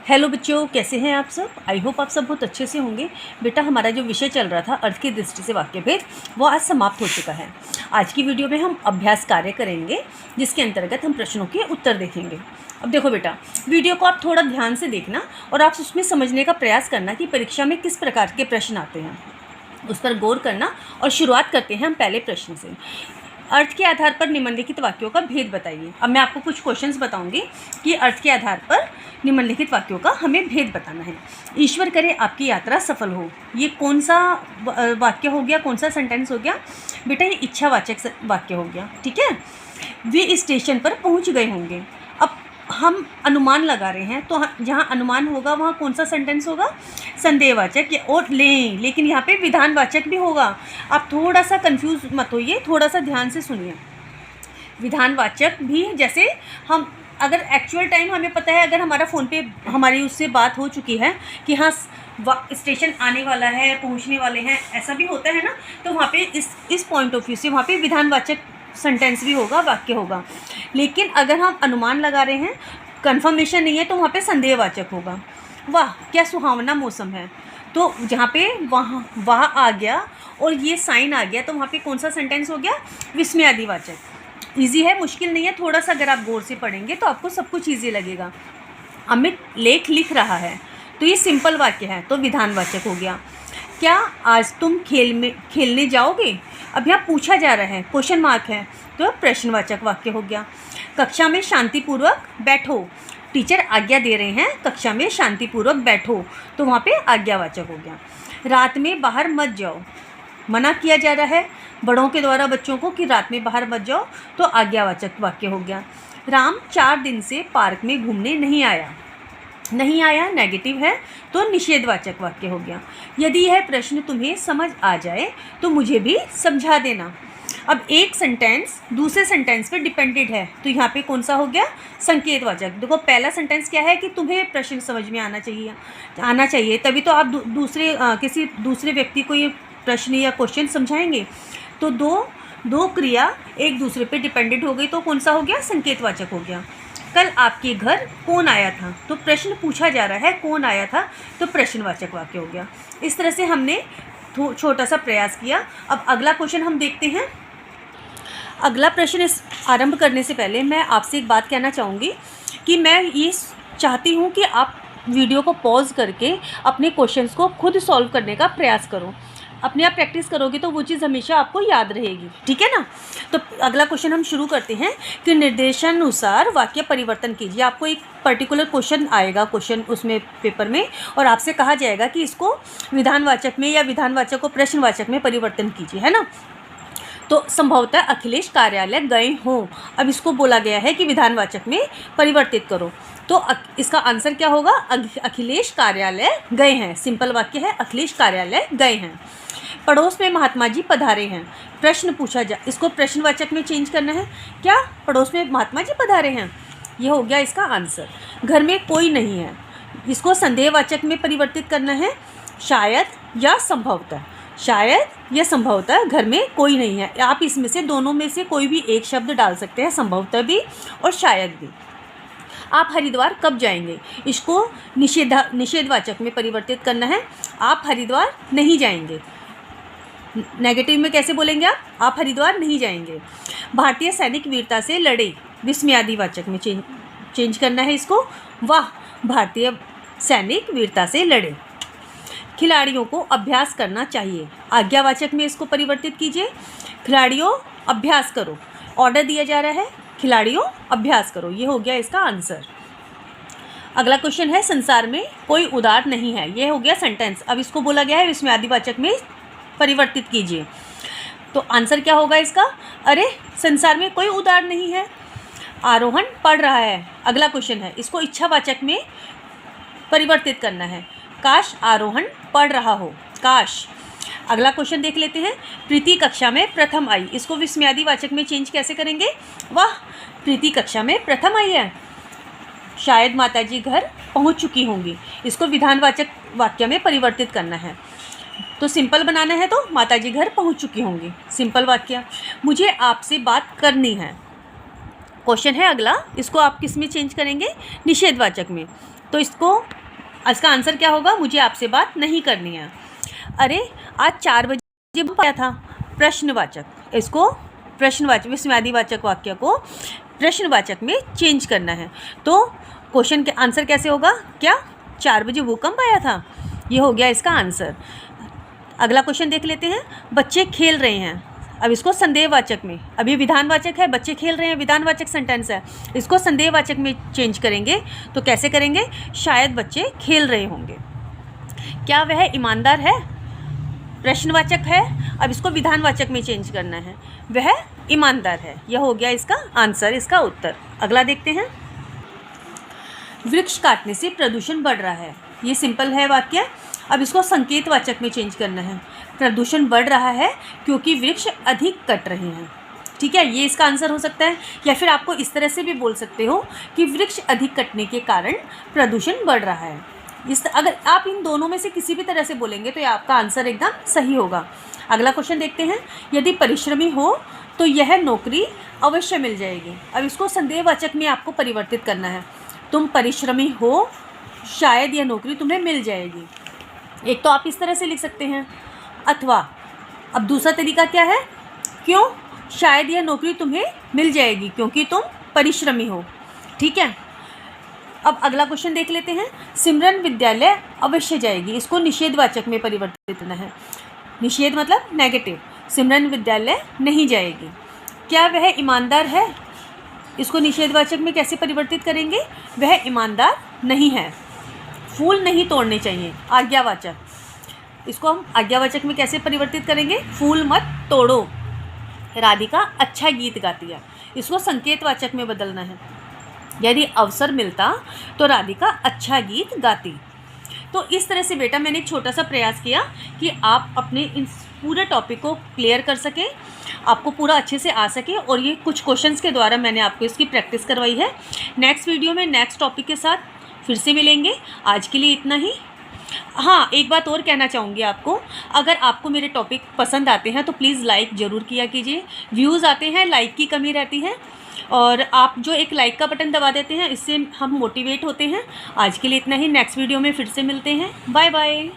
Hello बच्चों, कैसे हैं आप सब। आई होप आप सब बहुत अच्छे से होंगे। बेटा, हमारा जो विषय चल रहा था अर्थ की दृष्टि से वाक्य भेद, वो आज समाप्त हो चुका है। आज की वीडियो में हम अभ्यास कार्य करेंगे, जिसके अंतर्गत हम प्रश्नों के उत्तर देखेंगे। अब देखो बेटा, वीडियो को आप थोड़ा ध्यान से देखना और आप उसमें समझने का प्रयास करना कि परीक्षा में किस प्रकार के प्रश्न आते हैं, उस पर गौर करना। और शुरुआत करते हैं हम पहले प्रश्न से। अर्थ के आधार पर निम्नलिखित वाक्यों का भेद बताइए। अब मैं आपको कुछ क्वेश्चंस बताऊंगी कि अर्थ के आधार पर निम्नलिखित वाक्यों का हमें भेद बताना है। ईश्वर करे आपकी यात्रा सफल हो, ये कौन सा वाक्य हो गया, कौन सा सेंटेंस हो गया बेटा? ये इच्छावाचक वाक्य हो गया, ठीक है। वे स्टेशन पर पहुंच गए होंगे। अब हम अनुमान लगा रहे हैं, तो जहाँ अनुमान होगा वहाँ कौन सा सेंटेंस होगा? संदेहवाचक और लेकिन यहाँ पे विधानवाचक भी होगा। आप थोड़ा सा कंफ्यूज मत होइए, थोड़ा सा ध्यान से सुनिए। विधानवाचक भी, जैसे हम अगर एक्चुअल टाइम हमें पता है, अगर हमारा फ़ोन पे हमारी उससे बात हो चुकी है कि हाँ स्टेशन आने वाला है, पहुँचने वाले हैं, ऐसा भी होता है ना, तो वहाँ पे इस पॉइंट ऑफ व्यू से वहाँ पे विधानवाचक सेंटेंस भी होगा, वाक्य होगा। लेकिन अगर हम अनुमान लगा रहे हैं, कंफर्मेशन नहीं है, तो वहाँ पे संदेहवाचक होगा। वाह क्या सुहावना मौसम है, तो जहाँ पे वहाँ आ गया और ये साइन आ गया, तो वहाँ पे कौन सा सेंटेंस हो गया? विस्मयादिवाचक। ईजी है, मुश्किल नहीं है। थोड़ा सा अगर आप गौर से पढ़ेंगे तो आपको सब कुछ ईजी लगेगा। अमित लेख लिख रहा है, तो ये सिंपल वाक्य है, तो विधानवाचक हो गया। क्या आज तुम खेलने जाओगे? अब यहाँ पूछा जा रहा है, क्वेश्चन मार्क है, तो प्रश्नवाचक वाक्य हो गया। कक्षा में शांतिपूर्वक बैठो, टीचर आज्ञा दे रहे हैं कक्षा में शांतिपूर्वक बैठो, तो वहाँ पे आज्ञावाचक हो गया। रात में बाहर मत जाओ, मना किया जा रहा है बड़ों के द्वारा बच्चों को कि रात में बाहर मत जाओ, तो आज्ञावाचक वाक्य हो गया। राम 4 दिन से पार्क में घूमने नहीं आया नेगेटिव है, तो निषेधवाचक वाक्य हो गया। यदि यह प्रश्न तुम्हें समझ आ जाए तो मुझे भी समझा देना। अब एक सेंटेंस दूसरे सेंटेंस पे डिपेंडेड है, तो यहाँ पे कौन सा हो गया? संकेतवाचक। देखो, पहला सेंटेंस क्या है कि तुम्हें प्रश्न समझ में आना चाहिए, तभी तो आप किसी दूसरे व्यक्ति को ये प्रश्न या क्वेश्चन समझाएंगे। तो दो क्रिया एक दूसरे पे डिपेंडेड हो गई, तो कौन सा हो गया? संकेतवाचक हो गया। कल आपके घर कौन आया था, तो प्रश्न पूछा जा रहा है कौन आया था, तो प्रश्नवाचक वाक्य हो गया। इस तरह से हमने छोटा सा प्रयास किया। अब अगला क्वेश्चन हम देखते हैं। अगला प्रश्न आरंभ करने से पहले मैं आपसे एक बात कहना चाहूँगी कि मैं ये चाहती हूँ कि आप वीडियो को पॉज करके अपने क्वेश्चंस को खुद सॉल्व करने का प्रयास करो। अपने आप प्रैक्टिस करोगे तो वो चीज़ हमेशा आपको याद रहेगी, ठीक है ना। तो अगला क्वेश्चन हम शुरू करते हैं कि निर्देशानुसार वाक्य परिवर्तन कीजिए। आपको एक पर्टिकुलर क्वेश्चन आएगा, क्वेश्चन उसमें पेपर में, और आपसे कहा जाएगा कि इसको विधानवाचक में या विधानवाचक को प्रश्नवाचक में परिवर्तन कीजिए, है ना। तो संभवतः अखिलेश कार्यालय गए हों, अब इसको बोला गया है कि विधानवाचक में परिवर्तित करो, तो इसका आंसर क्या होगा? अखिलेश कार्यालय गए हैं। सिंपल वाक्य है, अखिलेश कार्यालय गए हैं। पड़ोस में महात्मा जी पधारे हैं, प्रश्न पूछा जा, इसको प्रश्नवाचक में चेंज करना है। क्या पड़ोस में महात्मा जी पधारे हैं? ये हो गया इसका आंसर। घर में कोई नहीं है, इसको संदेहवाचक में परिवर्तित करना है। शायद या संभवतः, शायद या संभवतः घर में कोई नहीं है। आप इसमें से दोनों में से कोई भी एक शब्द डाल सकते हैं, संभवतः भी और शायद भी। आप हरिद्वार कब जाएंगे? इसको निषेधवाचक में परिवर्तित करना है। आप हरिद्वार नहीं जाएंगे, नेगेटिव में कैसे बोलेंगे आप हरिद्वार नहीं जाएंगे। भारतीय सैनिक वीरता से लड़े, विस्मयादिवाचक में चेंज करना है इसको। वाह भारतीय सैनिक वीरता से लड़े। खिलाड़ियों को अभ्यास करना चाहिए, आज्ञावाचक में इसको परिवर्तित कीजिए। खिलाड़ियों अभ्यास करो, ऑर्डर दिया जा रहा है खिलाड़ियों अभ्यास करो, ये हो गया इसका आंसर। अगला क्वेश्चन है, संसार में कोई उदार नहीं है, ये हो गया सेंटेंस। अब इसको बोला गया है इसमें आदिवाचक में परिवर्तित कीजिए, तो आंसर क्या होगा इसका? अरे संसार में कोई उदार नहीं है। आरोहण पढ़ रहा है, अगला क्वेश्चन है, इसको इच्छावाचक में परिवर्तित करना है। काश आरोहण पढ़ रहा हो, काश। अगला क्वेश्चन देख लेते हैं। प्रीति कक्षा में प्रथम आई, इसको विस्मयादिवाचक में चेंज कैसे करेंगे? वाह प्रीति कक्षा में प्रथम आई है। शायद माताजी घर पहुंच चुकी होंगी, इसको विधानवाचक वाक्य में परिवर्तित करना है। तो सिंपल बनाना है, तो माताजी घर पहुंच चुकी होंगी, सिंपल वाक्य। मुझे आपसे बात करनी है, क्वेश्चन है अगला, इसको आप किस में चेंज करेंगे? निषेधवाचक में। तो इसका आंसर क्या होगा? मुझे आपसे बात नहीं करनी है। अरे आज 4 बजे पाया था, प्रश्नवाचक, इसको प्रश्नवाचक, विस्मयादिवाचक वाक्य को प्रश्नवाचक में चेंज करना है। तो क्वेश्चन के आंसर कैसे होगा? क्या 4 बजे भूकंप आया था? ये हो गया इसका आंसर। अगला क्वेश्चन देख लेते हैं। बच्चे खेल रहे हैं, अब इसको संदेहवाचक में, अभी विधानवाचक है, बच्चे खेल रहे हैं विधानवाचक सेंटेंस है, इसको संदेहवाचक में चेंज करेंगे। तो कैसे करेंगे? शायद बच्चे खेल रहे होंगे। क्या वह ईमानदार है? प्रश्नवाचक है, अब इसको विधानवाचक में चेंज करना है। वह ईमानदार है। यह हो गया इसका आंसर, इसका उत्तर। अगला देखते हैं। वृक्ष काटने से प्रदूषण बढ़ रहा है। ये सिंपल है वाक्य। अब इसको संकेतवाचक में चेंज करना है। प्रदूषण बढ़ रहा है क्योंकि वृक्ष अधिक कट रहे हैं। ठीक है, ये इसका आंसर हो सकता है। या फिर आपको इस तरह से भी बोल सकते हो कि वृक्ष अधिक कटने के कारण प्रदूषण बढ़ रहा है। अगर आप इन दोनों में से किसी भी तरह से बोलेंगे तो ये आपका आंसर एकदम सही होगा। अगला क्वेश्चन देखते हैं। यदि परिश्रमी हो तो यह नौकरी अवश्य मिल जाएगी। अब इसको संदेहवाचक में आपको परिवर्तित करना है। तुम परिश्रमी हो, शायद यह नौकरी तुम्हें मिल जाएगी। एक तो आप इस तरह से लिख सकते हैं, अथवा अब दूसरा तरीका क्या है? क्यों शायद यह नौकरी तुम्हें मिल जाएगी? क्योंकि तुम परिश्रमी हो। ठीक है, अब अगला क्वेश्चन देख लेते हैं। सिमरन विद्यालय अवश्य जाएगी, इसको निषेधवाचक में परिवर्तित करना है। निषेध मतलब नेगेटिव। सिमरन विद्यालय नहीं जाएगी। क्या वह ईमानदार है? इसको निषेधवाचक में कैसे परिवर्तित करेंगे? वह ईमानदार नहीं है। फूल नहीं तोड़ने चाहिए, आज्ञावाचक। इसको हम आज्ञावाचक में कैसे परिवर्तित करेंगे? फूल मत तोड़ो। राधिका अच्छा गीत गाती है, इसको संकेतवाचक में बदलना है। यदि अवसर मिलता तो राधिका अच्छा गीत गाती। तो इस तरह से बेटा मैंने एक छोटा सा प्रयास किया कि आप अपने इस पूरे टॉपिक को क्लियर कर सकें, आपको पूरा अच्छे से आ सके। और ये कुछ क्वेश्चंस के द्वारा मैंने आपको इसकी प्रैक्टिस करवाई है। नेक्स्ट वीडियो में नेक्स्ट टॉपिक के साथ फिर से मिलेंगे। आज के लिए इतना ही। हाँ, एक बात और कहना चाहूँगी आपको, अगर आपको मेरे टॉपिक पसंद आते हैं तो प्लीज़ लाइक ज़रूर किया कीजिए। व्यूज़ आते हैं, लाइक की कमी रहती है, और आप जो एक लाइक का बटन दबा देते हैं, इससे हम मोटिवेट होते हैं। आज के लिए इतना ही। नेक्स्ट वीडियो में फिर से मिलते हैं। Bye bye.